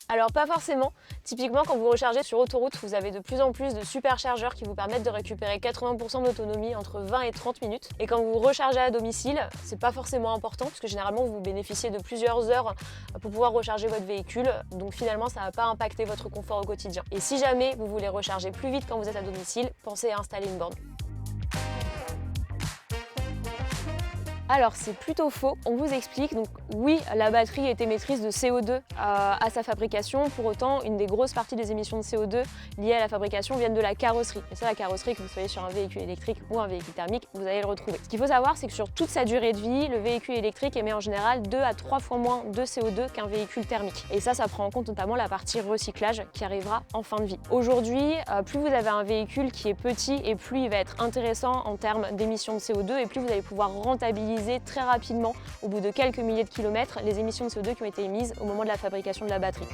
Alors pas forcément. Typiquement quand vous rechargez sur autoroute, vous avez de plus en plus de superchargeurs qui vous permettent de récupérer 80% d'autonomie entre 20 et 30 minutes. Et quand vous rechargez à domicile, c'est pas forcément important parce que généralement vous bénéficiez de plusieurs heures pour pouvoir recharger votre véhicule. Donc finalement ça va pas impacter votre confort au quotidien. Et si jamais vous voulez recharger plus vite quand vous êtes à domicile, pensez à installer une borne. Alors c'est plutôt faux, on vous explique. Donc oui, la batterie est émettrice de CO2 à sa fabrication, pour autant une des grosses parties des émissions de CO2 liées à la fabrication viennent de la carrosserie. Et ça, la carrosserie, que vous soyez sur un véhicule électrique ou un véhicule thermique, vous allez le retrouver. Ce qu'il faut savoir, c'est que sur toute sa durée de vie, le véhicule électrique émet en général 2 à 3 fois moins de CO2 qu'un véhicule thermique. Et ça prend en compte notamment la partie recyclage qui arrivera en fin de vie. Aujourd'hui, plus vous avez un véhicule qui est petit et plus il va être intéressant en termes d'émissions de CO2 et plus vous allez pouvoir rentabiliser très rapidement, au bout de quelques milliers de kilomètres, les émissions de CO2 qui ont été émises au moment de la fabrication de la batterie.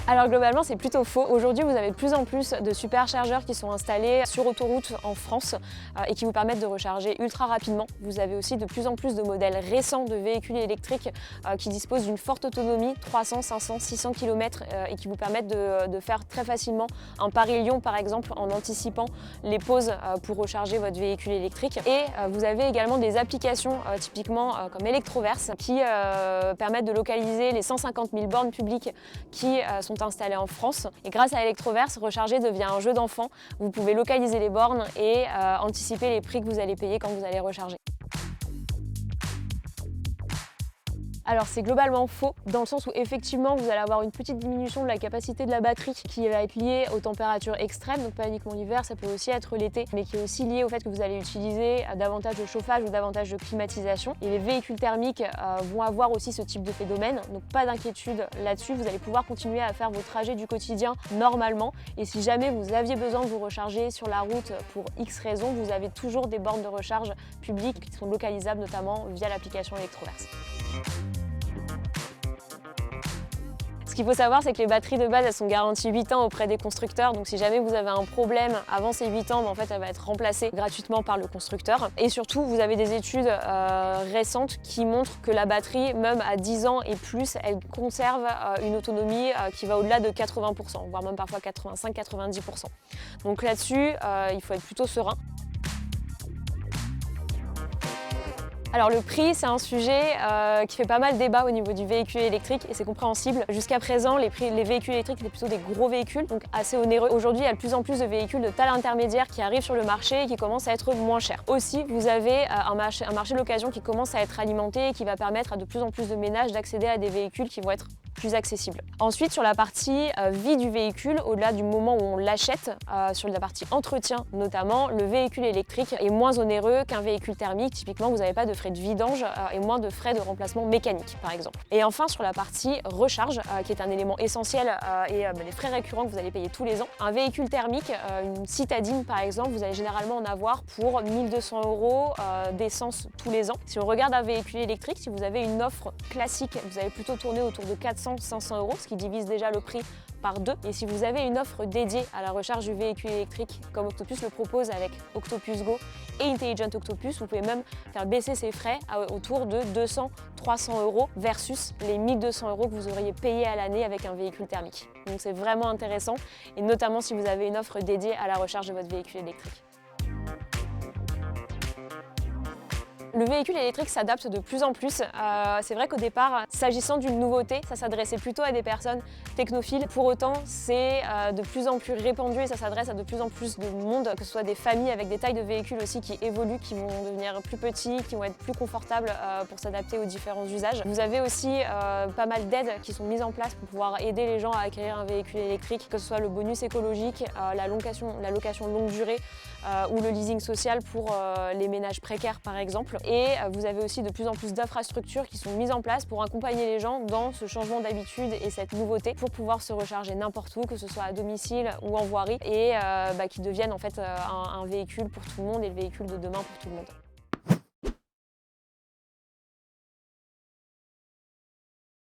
Alors globalement c'est plutôt faux. Aujourd'hui vous avez de plus en plus de superchargeurs qui sont installés sur autoroute en France et qui vous permettent de recharger ultra rapidement. Vous avez aussi de plus en plus de modèles récents de véhicules électriques qui disposent d'une forte autonomie, 300, 500, 600 km et qui vous permettent de faire très facilement un Paris-Lyon par exemple en anticipant les pauses pour recharger votre véhicule électrique. Et vous avez également des applications typiquement comme Electroverse qui permettent de localiser les 150 000 bornes publiques qui sont installées en France. Et grâce à Electroverse, recharger devient un jeu d'enfant. Vous pouvez localiser les bornes et anticiper les prix que vous allez payer quand vous allez recharger. Alors c'est globalement faux, dans le sens où effectivement vous allez avoir une petite diminution de la capacité de la batterie qui va être liée aux températures extrêmes, donc pas uniquement l'hiver, ça peut aussi être l'été, mais qui est aussi liée au fait que vous allez utiliser davantage de chauffage ou davantage de climatisation. Et les véhicules thermiques vont avoir aussi ce type de phénomène, donc pas d'inquiétude là-dessus, vous allez pouvoir continuer à faire vos trajets du quotidien normalement. Et si jamais vous aviez besoin de vous recharger sur la route pour X raisons, vous avez toujours des bornes de recharge publiques qui sont localisables notamment via l'application Electroverse. Ce qu'il faut savoir, c'est que les batteries de base, elles sont garanties 8 ans auprès des constructeurs. Donc si jamais vous avez un problème avant ces 8 ans, en fait, elle va être remplacée gratuitement par le constructeur. Et surtout, vous avez des études récentes qui montrent que la batterie, même à 10 ans et plus, elle conserve une autonomie qui va au-delà de 80%, voire même parfois 85-90%. Donc là-dessus, il faut être plutôt serein. Alors le prix, c'est un sujet qui fait pas mal débat au niveau du véhicule électrique et c'est compréhensible. Jusqu'à présent, les véhicules électriques étaient plutôt des gros véhicules, donc assez onéreux. Aujourd'hui, il y a de plus en plus de véhicules de taille intermédiaire qui arrivent sur le marché et qui commencent à être moins chers. Aussi, vous avez un marché de l'occasion qui commence à être alimenté et qui va permettre à de plus en plus de ménages d'accéder à des véhicules qui vont être plus accessible. Ensuite, sur la partie vie du véhicule, au-delà du moment où on l'achète, sur la partie entretien notamment, le véhicule électrique est moins onéreux qu'un véhicule thermique. Typiquement, vous n'avez pas de frais de vidange et moins de frais de remplacement mécanique, par exemple. Et enfin, sur la partie recharge, qui est un élément essentiel et des frais récurrents que vous allez payer tous les ans. Un véhicule thermique, une citadine par exemple, vous allez généralement en avoir pour 1 200 € d'essence tous les ans. Si on regarde un véhicule électrique, si vous avez une offre classique, vous allez plutôt tourner autour de 400-500 €, ce qui divise déjà le prix par 2. Et si vous avez une offre dédiée à la recharge du véhicule électrique, comme Octopus le propose avec Octopus Go et Intelligent Octopus, vous pouvez même faire baisser ces frais autour de 200-300 € versus les 1 200 € que vous auriez payé à l'année avec un véhicule thermique. Donc c'est vraiment intéressant, et notamment si vous avez une offre dédiée à la recharge de votre véhicule électrique. Le véhicule électrique s'adapte de plus en plus. C'est vrai qu'au départ, s'agissant d'une nouveauté, ça s'adressait plutôt à des personnes technophiles. Pour autant, c'est de plus en plus répandu et ça s'adresse à de plus en plus de monde, que ce soit des familles avec des tailles de véhicules aussi qui évoluent, qui vont devenir plus petits, qui vont être plus confortables pour s'adapter aux différents usages. Vous avez aussi pas mal d'aides qui sont mises en place pour pouvoir aider les gens à acquérir un véhicule électrique, que ce soit le bonus écologique, la location longue durée ou le leasing social pour les ménages précaires par exemple. Et vous avez aussi de plus en plus d'infrastructures qui sont mises en place pour accompagner les gens dans ce changement d'habitude et cette nouveauté pour pouvoir se recharger n'importe où, que ce soit à domicile ou en voirie, et qui deviennent en fait un véhicule pour tout le monde et le véhicule de demain pour tout le monde.